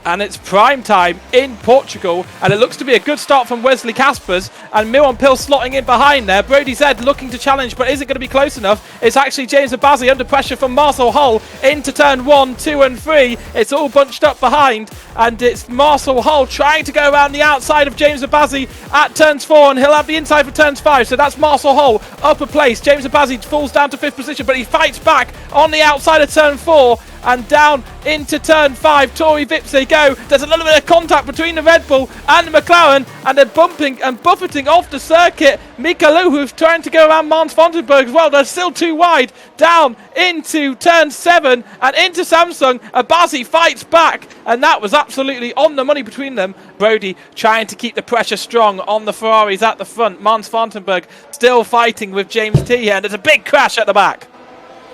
And it's prime time in Portugal, and it looks to be a good start from Wesley Caspers, and Miron Pill slotting in behind there. Brody Zed looking to challenge, but is it going to be close enough? It's actually James Abazi under pressure from Marcel Hull into turn 1, 2 and 3. It's all bunched up behind, and it's Marcel Hull trying to go around the outside of James Abazi at turns 4, and he'll have the inside for turns 5. So that's Marcel Hull upper place. James Abazi falls down to 5th position, but he fights back on the outside of turn 4 and down into turn 5. Tory Vips they go. There's a little bit of contact between the Red Bull and the McLaren, and they're bumping and buffeting off the circuit. Mika Luhuf trying to go around Mans Vandenberg as well. They're still too wide. Down into turn 7 and into Samsung. Abazi fights back, and that was absolutely on the money between them. Brody trying to keep the pressure strong on the Ferraris at the front. Mans Vandenberg still fighting with James T here, and there's a big crash at the back.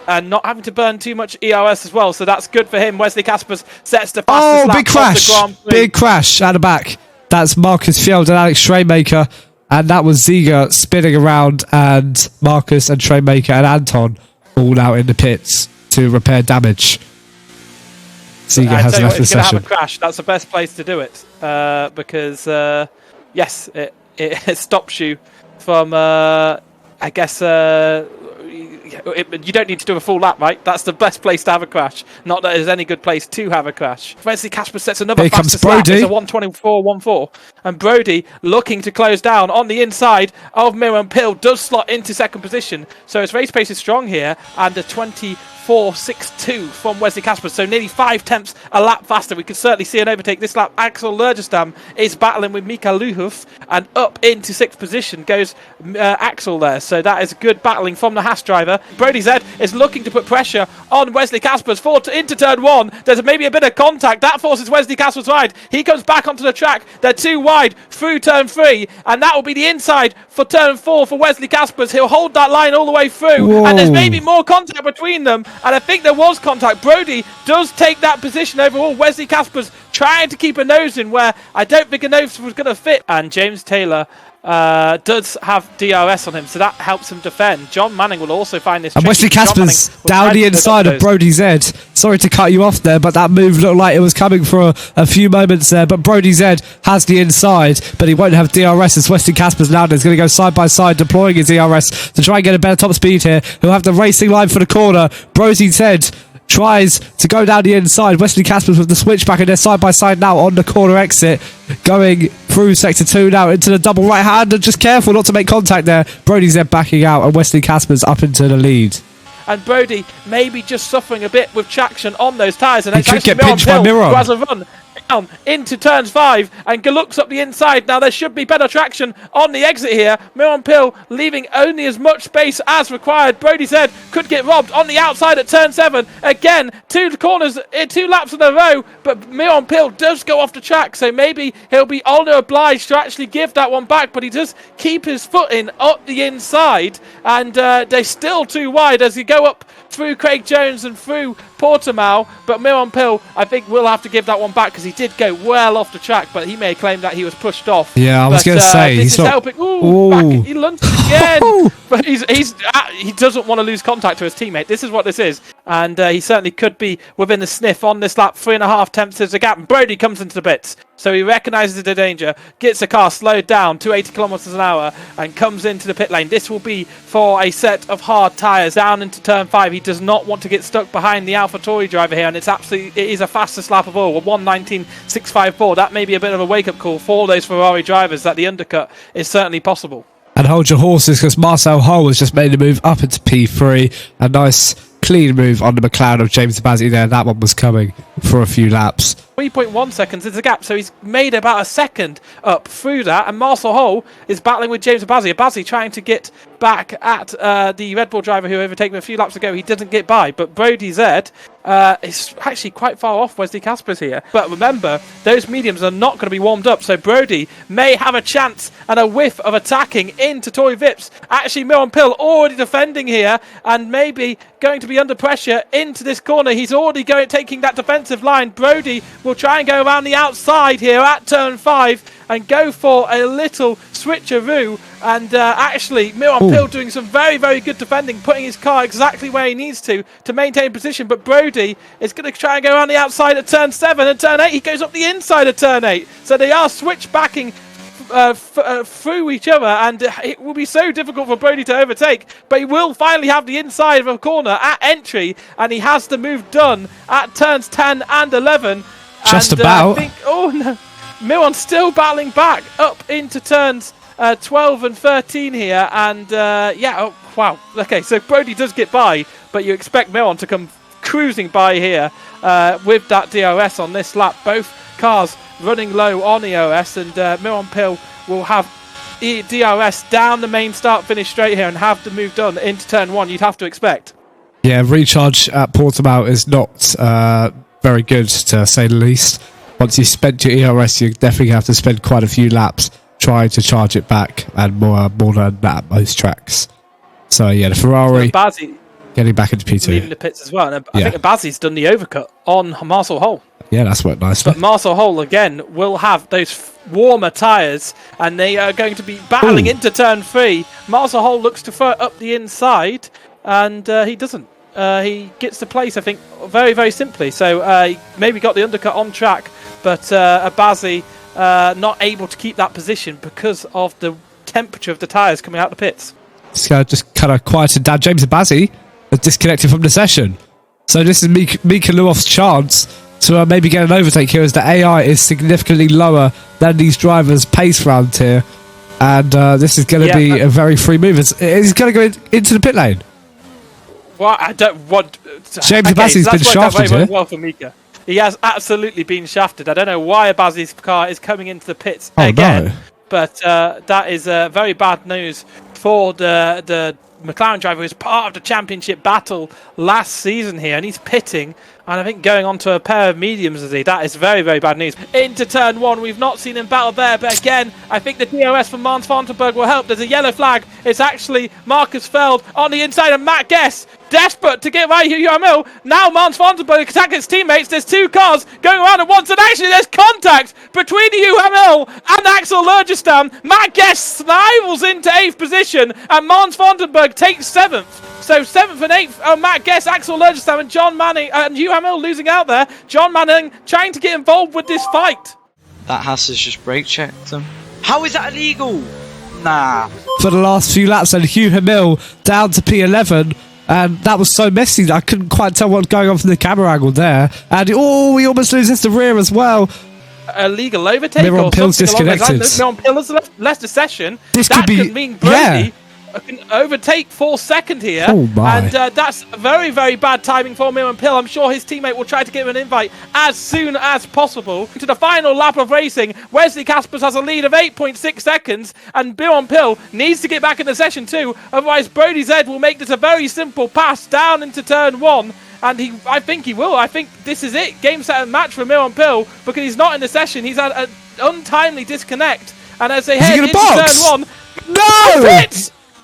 And not having to burn too much ERS as well, so that's good for him. Wesley Caspers sets the fastest lap big crash! of the Grand Prix. Big crash at the back. That's Marcus Field and Alex Trainmaker, and that was Ziga spinning around, and Marcus and Trainmaker and Anton all out in the pits to repair damage. Ziga has left the session. Have a crash. That's the best place to do it because yes, it stops you from I guess. You don't need to do a full lap, right? That's the best place to have a crash. Not that there's any good place to have a crash. Wesley Casper sets another fastest lap. It's a 1:24.14. And Brody looking to close down on the inside of Miron Pill does slot into 2nd position. So his race pace is strong here, and a 24.62 from Wesley Casper. So nearly 5 tenths a lap faster. We can certainly see an overtake this lap. Axel Lergestam is battling with Mika Luhuf, and up into 6th position goes Axel there. So that is good battling from the Haas driver. Brody Zed is looking to put pressure on Wesley Caspers into turn 1. There's maybe a bit of contact. That forces Wesley Caspers wide. He comes back onto the track. They're too wide through turn 3, and that will be the inside for turn 4 for Wesley Caspers. He'll hold that line all the way through. Whoa. And there's maybe more contact between them, and I think there was contact. Brody does take that position overall. Wesley Caspers trying to keep a nose in where I don't think a nose was going to fit, and James Taylor does have DRS on him, so that helps him defend. John Manning will also find this. And Wesley Caspers down the inside of Brody Zed. Sorry to cut you off there, but that move looked like it was coming for a few moments there. But Brody Zed has the inside, but he won't have DRS as Wesley Caspers now is going to go side by side, deploying his DRS to try and get a better top speed here. He'll have the racing line for the corner. Brody Zed tries to go down the inside. Wesley Caspers with the switchback, and they're side by side now on the corner exit, going through sector 2 now into the double right hand, and just careful not to make contact there. Brody's there backing out, and Wesley Caspers up into the lead. And Brody maybe just suffering a bit with traction on those tyres, and he could get pinched by Miron. Who has a run down into turns 5 and looks up the inside. Now there should be better traction on the exit here. Miron Pill leaving only as much space as required. Brody Zed could get robbed on the outside at turn 7. Again, 2 corners, 2 laps in a row, but Miron Pill does go off the track, so maybe he'll be only obliged to actually give that one back, but he does keep his foot in up the inside, and they're still too wide as he go up through Craig Jones and through Portimao, but Miron Pill, I think, will have to give that one back because he did go well off the track, but he may claim that he was pushed off. Yeah, I was going to say he's not helping. Back, he lunged again, but he doesn't want to lose contact to his teammate. This is what this is, and he certainly could be within the sniff on this lap. 3.5 tenths is a gap, and Brody comes into the pits. So he recognises the danger, gets the car slowed down to 80 kilometers an hour, and comes into the pit lane. This will be for a set of hard tyres down into turn 5. He does not want to get stuck behind the AlphaTauri driver here, and it is a fastest lap of all, a 1:19.654. That may be a bit of a wake-up call for those Ferrari drivers that the undercut is certainly possible. And hold your horses, because Marcel Hull has just made a move up into P3. A nice clean move on the McLaren of James Abazi there. That one was coming for a few laps. 3.1 seconds is the gap, so he's made about a second up through that, and Marcel Hull is battling with James Abazi. Abazi trying to get back at the Red Bull driver who overtaken him a few laps ago. He didn't get by, but Brody Zed is actually quite far off Wesley Caspers here. But remember, those mediums are not going to be warmed up, so Brody may have a chance and a whiff of attacking into Tory Vips. Actually, Miron Pill already defending here, and maybe going to be under pressure into this corner. He's already taking that defensive line. Brody will try and go around the outside here at turn 5 and go for a little switcheroo, and actually Miron Pill doing some very, very good defending, putting his car exactly where he needs to maintain position. But Brody is going to try and go around the outside at turn 7, and turn 8 he goes up the inside of turn 8. So they are switch backing through each other, and it will be so difficult for Brody to overtake, but he will finally have the inside of a corner at entry, and he has the move done at turns 10 and 11. Just and, about. I think, oh no, Miron's still battling back up into turns 12 and 13 here, and yeah, oh wow, okay, so Brody does get by, but you expect Miron to come cruising by here with that DRS on this lap. Both cars running low on EOS, and Miron Pill will have DRS down the main start-finish straight here and have the move done into turn 1, you'd have to expect. Yeah, recharge at Portimao is not very good, to say the least. Once you've spent your ERS, you definitely have to spend quite a few laps trying to charge it back, and more than that at most tracks. So yeah, the Ferrari getting back into P2. Leaving the pits as well. And I think Abazi's done the overcut on Marcel Hole. Yeah, that's worked nicely. But Marcel Hole, again, will have those warmer tyres, and they are going to be battling into turn 3. Marcel Hole looks to throw it up the inside, and he doesn't. He gets the place, I think, very, very simply. So he maybe got the undercut on track, but Abazi not able to keep that position because of the temperature of the tyres coming out the pits. Just kind of quieted down. James Abazi has disconnected from the session. So this is Mika Luoff's chance to maybe get an overtake here, as the AI is significantly lower than these drivers' pace round here. And this is going to be a very free move. He's going to go into the pit lane. Well, I don't want... James Abazi's been shafted here. Well for Mika. He has absolutely been shafted. I don't know why Abazi's car is coming into the pits again. No. But that is very bad news for the McLaren driver, who was part of the championship battle last season here, and he's pitting, and I think going on to a pair of mediums, that is very, very bad news. Into turn 1, we've not seen him battle there, but again, I think the DRS from Mans Vandenberg will help. There's a yellow flag. It's actually Marcus Feld on the inside of Matt Guess, desperate to get by UML. Now Mans Vandenberg attacking his teammates. There's two cars going around at once, and actually there's contact between the UML and Axel Lurgestam. Matt Guess snivels into 8th position, and Mans Vandenberg takes 7th. So 7th and 8th, Matt Guess, Axel Lurgestam, and John Manning, and UML losing out there. John Manning trying to get involved with this fight. That Haas has just brake checked them. How is that illegal? Nah. For the last few laps, and Hugh Hamil down to P11. And that was so messy that I couldn't quite tell what was going on from the camera angle there. And he almost loses the rear as well. Illegal overtake. Miron Pill's disconnected. Miron Pill has left the session. This that could mean Brody can overtake 4th second here. Oh my. And that's very, very bad timing for Miron Pill. I'm sure his teammate will try to give him an invite as soon as possible. To the final lap of racing, Wesley Caspers has a lead of 8.6 seconds, and Miron Pill needs to get back in the session too. Otherwise, Brody Zed will make this a very simple pass down into turn 1. And I think he will. I think this is it. Game, set, and match for Miron Pill, because he's not in the session. He's had an untimely disconnect. And as they head into turn 1... No!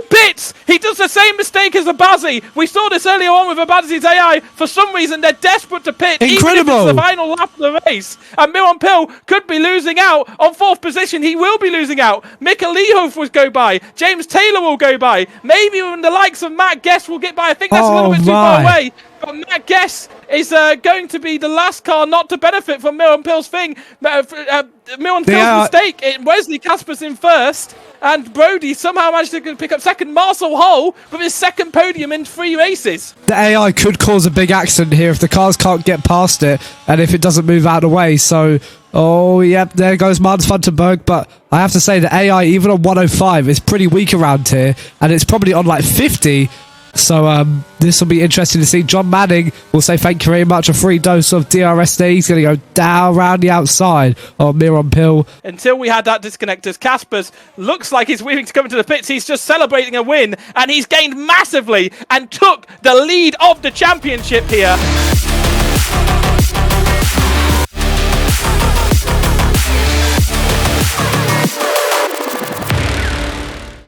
Pits! He does the same mistake as Abazi. We saw this earlier on with Abazi's AI. For some reason, they're desperate to pit. Incredible! Even if it's the final lap of the race. And Miron Pill could be losing out on 4th position. He will be losing out. Mika Lehoff will go by. James Taylor will go by. Maybe even the likes of Matt Guess will get by. I think that's a little bit too far away. But Matt Guess is going to be the last car not to benefit from Miron Pill's thing. Miron Pill's mistake. Wesley Caspers in 1st. And Brody somehow managed to pick up 2nd. Marcel Hole with his 2nd podium in 3 races. The AI could cause a big accident here if the cars can't get past it, and if it doesn't move out of the way. So, there goes Mans Vandenberg. But I have to say, the AI, even on 105, is pretty weak around here, and it's probably on like 50. So this will be interesting to see. John Manning will say thank you very much. A free dose of DRS there. He's going to go down around the outside of Miron Pill. Until we had that disconnect, as Caspers looks like he's weaving to come into the pits. He's just celebrating a win, and he's gained massively and took the lead of the championship here.